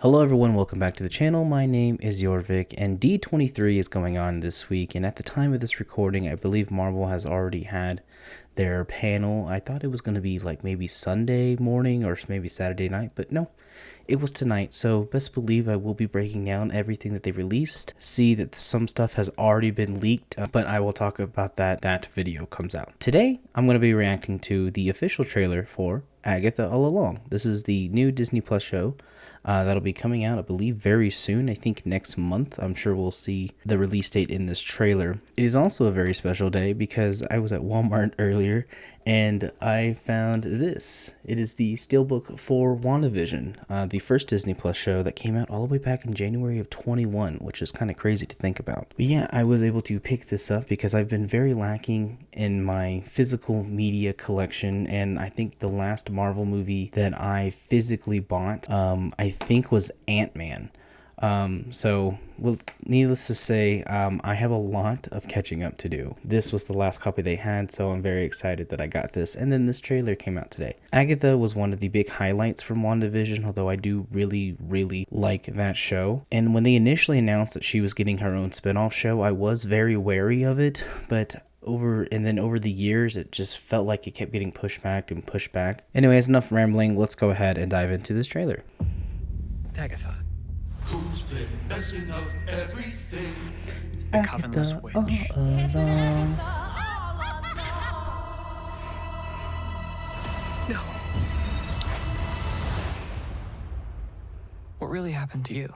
Hello everyone, welcome back to the channel. My name is Jorvik and D23 is going on this week, and at the time of this recording I believe Marvel has already had their panel. I thought it was going to be like maybe Sunday morning or maybe Saturday night, but no, it was tonight. So best believe I will be breaking down everything that they released. See that some stuff has already been leaked, but I will talk about that video comes out. Today I'm going to be reacting to the official trailer for Agatha All Along. This is the new Disney Plus show that'll be coming out, I believe, very soon. I think next month. I'm sure we'll see the release date in this trailer. It is also a very special day because I was at Walmart earlier and I found this. It is the steelbook for WandaVision, the first Disney Plus show that came out all the way back in January of 21, which is kind of crazy to think about. But yeah, I was able to pick this up because I've been very lacking in my physical media collection, and I think the last Marvel movie that I physically bought, I think was Ant-Man. Well, needless to say, I have a lot of catching up to do. This was the last copy they had, so I'm very excited that I got this. And then this trailer came out today. Agatha was one of the big highlights from WandaVision, although I do really like that show. And when they initially announced that she was getting her own spinoff show, I was very wary of it, but over the years it just felt like it kept getting pushed back and pushed back. Anyways, enough rambling. Let's go ahead and dive into this trailer. Agatha. Who's been messing up everything? The covenless witch. No. What really happened to you?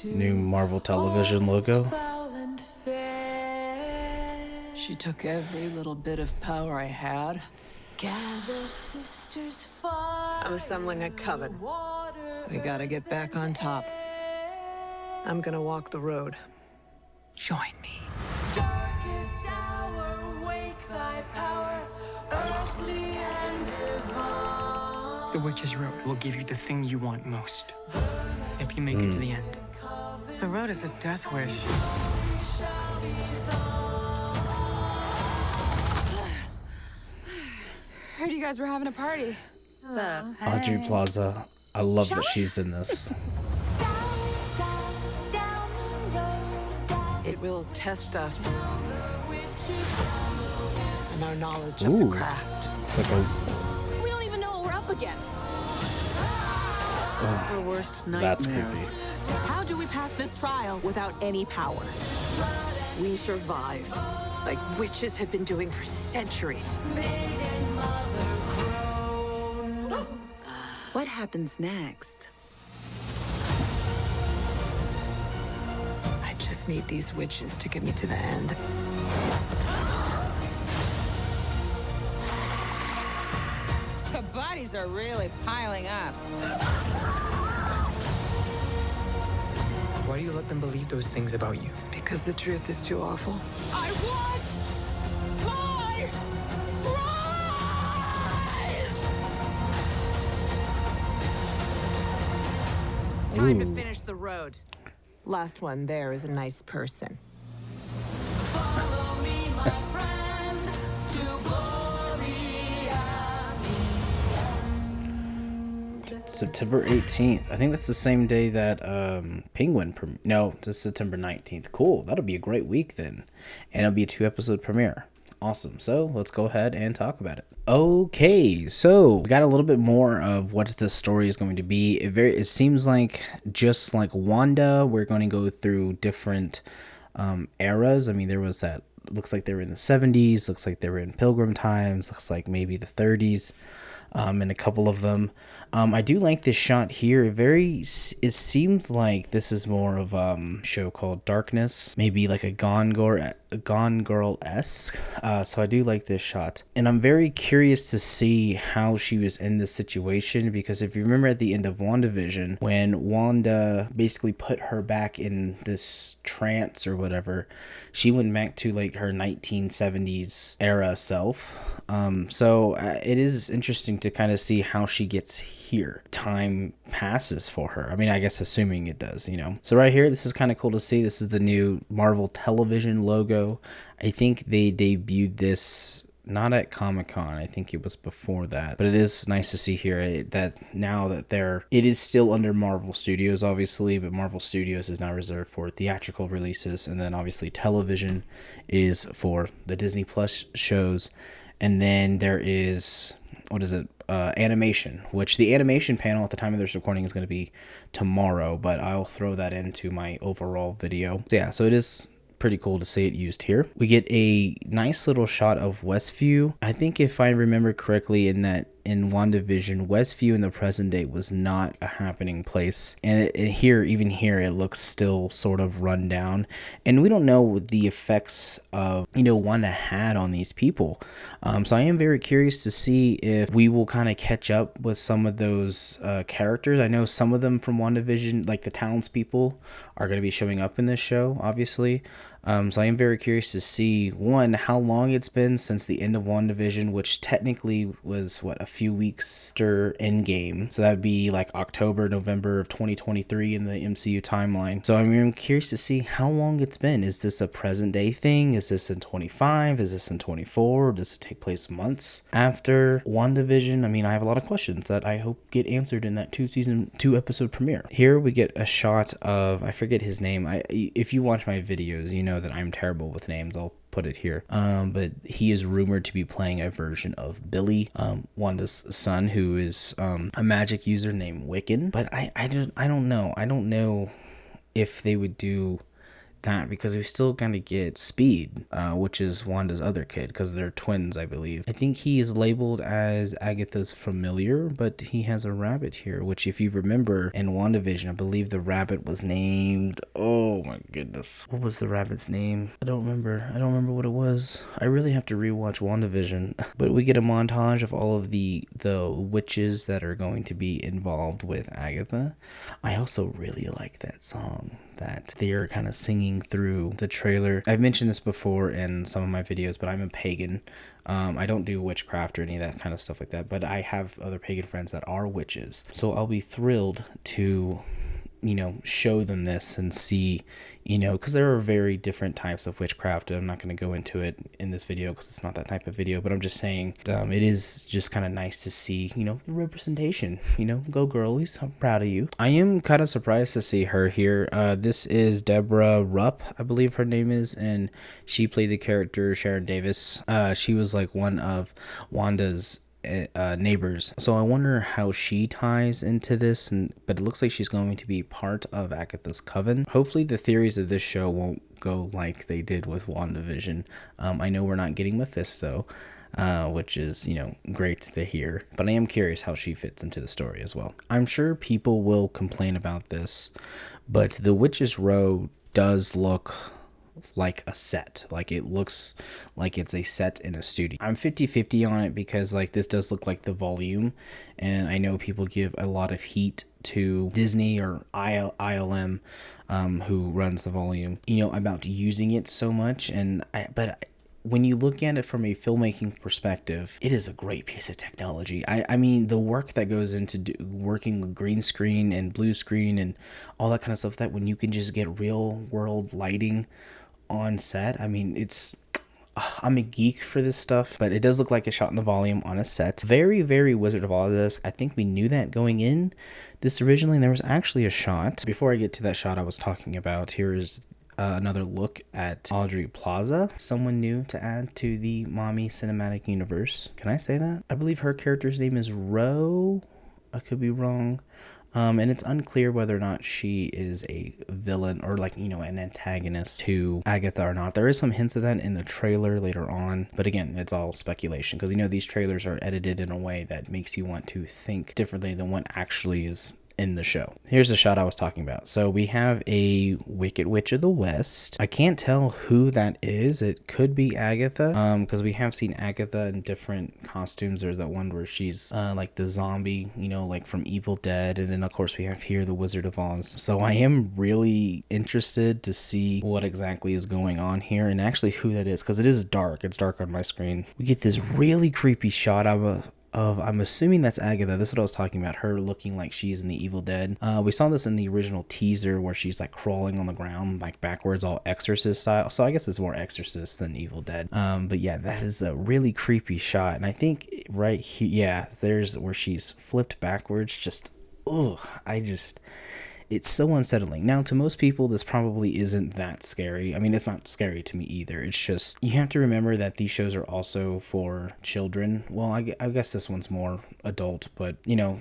New Marvel television logo. She took every little bit of power I had. I'm assembling a coven. We gotta get back on top. I'm gonna walk the road. Join me. Darkest hour, wake thy power, earthly and divine. The witch's road will give you the thing you want most. If you make it to the end. The road is a death wish. Heard you guys were having a party. Audrey Plaza. I love that she's in this. It will test us and our knowledge of the craft. It's like a... We don't even know what we're up against. Our worst That's nightmares. creepy. How do we pass this trial without any power? We survive, like witches have been doing for centuries. What happens next? I just need these witches to get me to the end. The bodies are really piling up. Why do you let them believe those things about you? Because the truth is too awful. I want my prize! Time to finish the road. Last one there is a nice person. Follow me, my friend, to glory at the end. September 18th. I think that's the same day that Penguin no, it's September 19th. Cool. That'll be a great week then. And it'll be a 2-episode premiere. Awesome. So let's go ahead and talk about it. Okay, so we got a little bit more of what the story is going to be. It seems like, just like Wanda, we're going to go through different eras. I mean, there was that, looks like they were in the 70s, looks like they were in Pilgrim times, looks like maybe the 30s. In a couple of them. I do like this shot here. It seems like this is more of a show called Darkness, maybe like a Gone Girl-esque. So I do like this shot. And I'm very curious to see how she was in this situation, because if you remember at the end of WandaVision, when Wanda basically put her back in this trance or whatever, she went back to like her 1970s era self. So it is interesting to kind of see how she gets here. Time passes for her. I mean, I guess assuming it does, you know. So right here, this is kind of cool to see. This is the new Marvel television logo. I think they debuted this not at Comic-Con. I think it was before that. But it is nice to see here that now that it is still under Marvel Studios, obviously, but Marvel Studios is now reserved for theatrical releases, and then obviously television is for the Disney Plus shows. And then there is, animation, which the animation panel at the time of this recording is going to be tomorrow, but I'll throw that into my overall video. So yeah, so it is pretty cool to see it used here. We get a nice little shot of Westview. I think if I remember correctly, in WandaVision, Westview in the present day was not a happening place, and even here it looks still sort of run down, and we don't know the effects of Wanda had on these people. So I am very curious to see if we will kind of catch up with some of those characters. I know some of them from WandaVision, like the townspeople, are going to be showing up in this show, obviously. So I am very curious to see, one, how long it's been since the end of WandaVision, which technically was, a few weeks after Endgame. So that would be like October, November of 2023 in the MCU timeline. So I'm curious to see how long it's been. Is this a present day thing? Is this in 25? Is this in 24? Does it take place months after WandaVision? I mean, I have a lot of questions that I hope get answered in that 2 episode premiere. Here we get a shot of, I forget his name. If you watch my videos, you know that I'm terrible with names. I'll put it here. But he is rumored to be playing a version of Billy, Wanda's son, who is a magic user named Wiccan. But I don't know. I don't know if they would do that, because we still kind of get Speed, which is Wanda's other kid, because they're twins, I believe. I think he is labeled as Agatha's familiar, but he has a rabbit here, which, if you remember in WandaVision, I believe the rabbit was named, oh my goodness, what was the rabbit's name? I don't remember what it was. I really have to rewatch WandaVision. But we get a montage of all of the witches that are going to be involved with Agatha. I also really like that song that they are kind of singing through the trailer. I've mentioned this before in some of my videos, but I'm a pagan. I don't do witchcraft or any of that kind of stuff like that, but I have other pagan friends that are witches. So I'll be thrilled to, show them this and see, because there are very different types of witchcraft. I'm not going to go into it in this video because it's not that type of video, but I'm just saying it is just kind of nice to see, the representation. Go girlies, I'm proud of you. I am kind of surprised to see her here. This is Deborah Rupp, I believe her name is, and she played the character Sharon Davis. She was like one of Wanda's neighbors, so I wonder how she ties into this, but it looks like she's going to be part of Agatha's coven. Hopefully the theories of this show won't go like they did with WandaVision. I know we're not getting Mephisto, which is, great to hear, but I am curious how she fits into the story as well. I'm sure people will complain about this, but the Witch's Row does look like a set. Like, it looks like it's a set in a studio. I'm 50-50 on it, because this does look like the Volume, and I know people give a lot of heat to Disney or ILM, who runs the Volume, about using it so much, but when you look at it from a filmmaking perspective, it is a great piece of technology. I mean, the work that goes into working with green screen and blue screen and all that kind of stuff, that when you can just get real world lighting on set, I mean, I'm a geek for this stuff, but it does look like a shot in the Volume on a set. Very, very Wizard of Oz. I think we knew that going in this originally, and there was actually a shot. Before I get to that shot I was talking about, here is another look at Audrey Plaza, someone new to add to the Mommy Cinematic Universe. Can I say that? I believe her character's name is Ro. I could be wrong. And it's unclear whether or not she is a villain or an antagonist to Agatha or not. There is some hints of that in the trailer later on, but again, it's all speculation, because these trailers are edited in a way that makes you want to think differently than what actually is in the show. Here's the shot I was talking about. So we have a Wicked Witch of the West. I can't tell who that is. It could be Agatha, because we have seen Agatha in different costumes. There's that one where she's like the zombie, like from Evil Dead, and then of course we have here the Wizard of Oz. So I am really interested to see what exactly is going on here, and actually who that is, because it is dark. It's dark on my screen. We get this really creepy shot. of, I'm assuming that's Agatha. This is what I was talking about, her looking like she's in the Evil Dead. We saw this in the original teaser where she's like crawling on the ground like backwards, all Exorcist style. So I guess it's more Exorcist than Evil Dead. But yeah, that is a really creepy shot. And I think right here, yeah, there's where she's flipped backwards. Just, oh, it's so unsettling. Now, to most people, this probably isn't that scary. I mean, it's not scary to me either. It's just, you have to remember that these shows are also for children. Well, I guess this one's more adult, but, you know,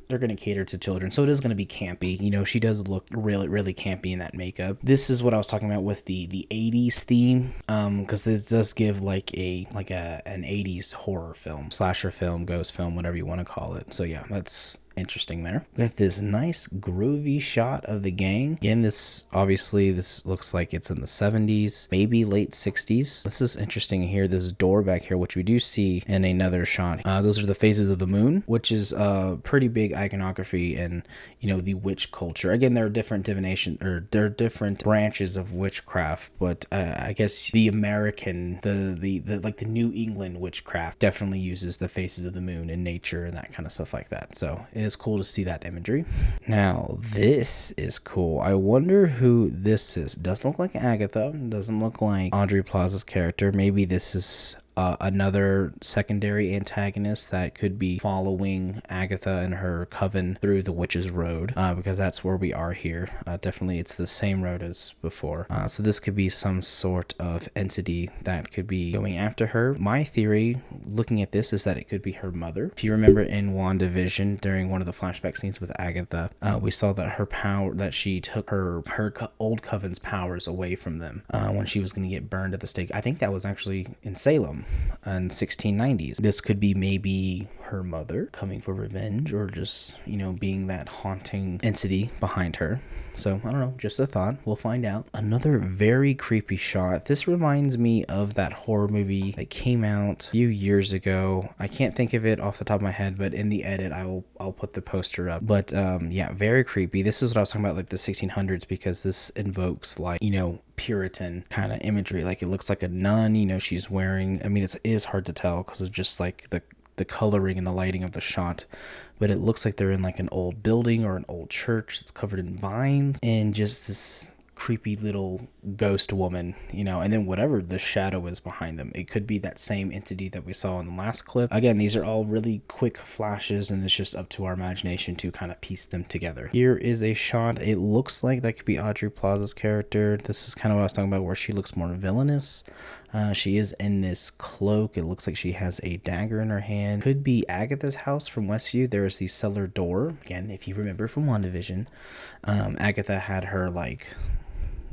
they're going to cater to children, so it is going to be campy. You know, she does look really, really campy in that makeup. This is what I was talking about with the 80s theme, because this does give like an 80s horror film, slasher film, ghost film, whatever you want to call it. So yeah, that's interesting there. We got this nice groovy shot of the gang. Again, this looks like it's in the 70s, maybe late 60s. This is interesting here. This door back here, which we do see in another shot. Those are the phases of the moon, which is a pretty big iconography in, you know, the witch culture. Again, there are different divination, or there are different branches of witchcraft, but I guess the American, the like the New England witchcraft definitely uses the phases of the moon in nature and that kind of stuff like that. So it is cool to see that imagery. Now, this is cool. I wonder who this is. Doesn't look like Agatha. Doesn't look like Aubrey Plaza's character. Maybe this is another secondary antagonist that could be following Agatha and her coven through the Witch's Road, because that's where we are here. Definitely it's the same road as before. So this could be some sort of entity that could be going after her. My theory, looking at this, is that it could be her mother. If you remember in WandaVision, during one of the flashback scenes with Agatha, we saw that her power, that she took her old coven's powers away from them when she was going to get burned at the stake. I think that was actually in Salem in 1690s. This could be maybe her mother coming for revenge, or just, you know, being that haunting entity behind her. So I don't know, just a thought. We'll find out. Another very creepy shot. This reminds me of that horror movie that came out a few years ago. I can't think of it off the top of my head, but in the edit I'll put the poster up. But yeah, very creepy. This is what I was talking about, like the 1600s, because this invokes, like, you know, Puritan kind of imagery. Like, it looks like a nun, you know, she's wearing, I mean, it is hard to tell because of just like the coloring and the lighting of the shot, but it looks like they're in like an old building or an old church that's covered in vines, and just this creepy little ghost woman, you know, and then whatever the shadow is behind them, it could be that same entity that we saw in the last clip. Again, these are all really quick flashes, and it's just up to our imagination to kind of piece them together. Here is a shot. It looks like that could be Aubrey Plaza's character. This is kind of what I was talking about, where she looks more villainous. She is in this cloak. It looks like she has a dagger in her hand. Could be Agatha's house from Westview. There is the cellar door. Again, if you remember from WandaVision, Agatha had her like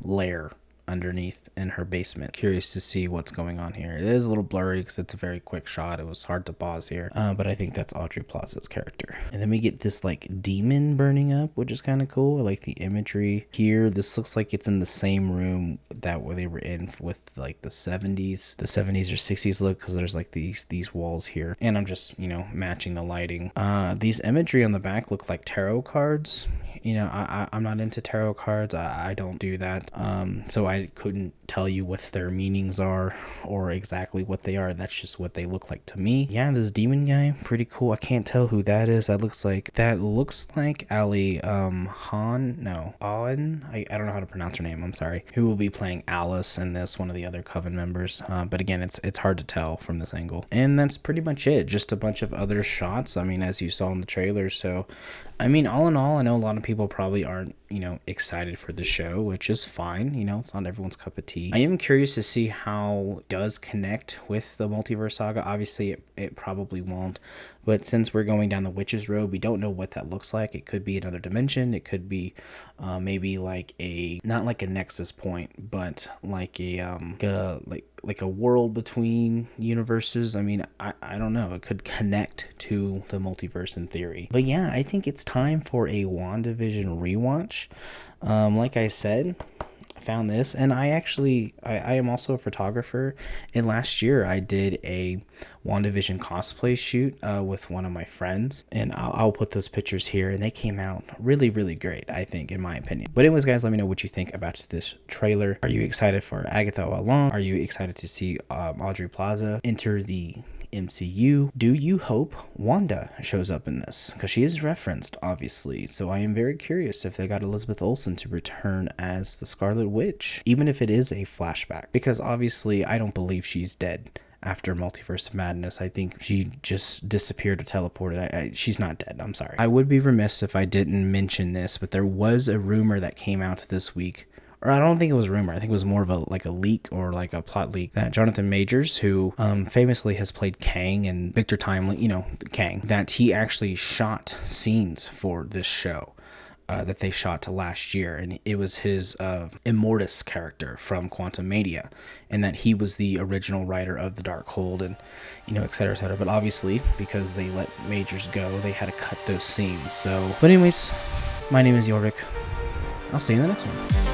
lair underneath in her basement. Curious to see what's going on here. It is a little blurry because it's a very quick shot. It was hard to pause here, but I think that's Aubrey Plaza's character. And then we get this like demon burning up, which is kind of cool. I like the imagery here. This looks like it's in the same room that where they were in with like the 70s or 60s look, because there's like these walls here, and I'm just, you know, matching the lighting. These imagery on the back look like tarot cards. You know, I'm not into tarot cards. I don't do that. So I couldn't tell you what their meanings are or exactly what they are. That's just what they look like to me. Yeah, this demon guy, pretty cool. I can't tell who that is. That looks like Ali Owen. I don't know how to pronounce her name. I'm sorry. Who will be playing Alice in this, one of the other Coven members. But again, it's hard to tell from this angle. And that's pretty much it. Just a bunch of other shots, I mean, as you saw in the trailer. So, I mean, all in all, I know a lot of people probably aren't, you know, excited for the show, which is fine. You know, it's not everyone's cup of tea. I am curious to see how it does connect with the multiverse saga. Obviously, it probably won't. But since we're going down the Witch's Road, we don't know what that looks like. It could be another dimension. It could be maybe like not like a nexus point, but like like a world between universes. I mean, I don't know. It could connect to the multiverse in theory. But yeah, I think it's time for a WandaVision rewatch. Like I said, found this, and I am also a photographer, and last year I did a WandaVision cosplay shoot with one of my friends, and I'll put those pictures here, and they came out really, really great, I think, in my opinion. But anyways, guys, let me know what you think about this trailer. Are you excited for Agatha All Along? Are you excited to see Aubrey Plaza enter the MCU. Do you hope Wanda shows up in this? Because she is referenced, obviously. So I am very curious if they got Elizabeth Olsen to return as the Scarlet Witch, even if it is a flashback. Because obviously, I don't believe she's dead after Multiverse of Madness. I think she just disappeared or teleported. She's not dead. I'm sorry. I would be remiss if I didn't mention this, but there was a rumor that came out this week, or I don't think it was a rumor. I think it was more of a leak or like a plot leak, that Jonathan Majors, who famously has played Kang and Victor Timely, you know, Kang, that he actually shot scenes for this show. That they shot last year, and it was his Immortus character from Quantum Mania, and that he was the original writer of the Darkhold, and you know, etc., etc. But obviously, because they let Majors go, they had to cut those scenes. So, but anyways, my name is Jorvik. I'll see you in the next one.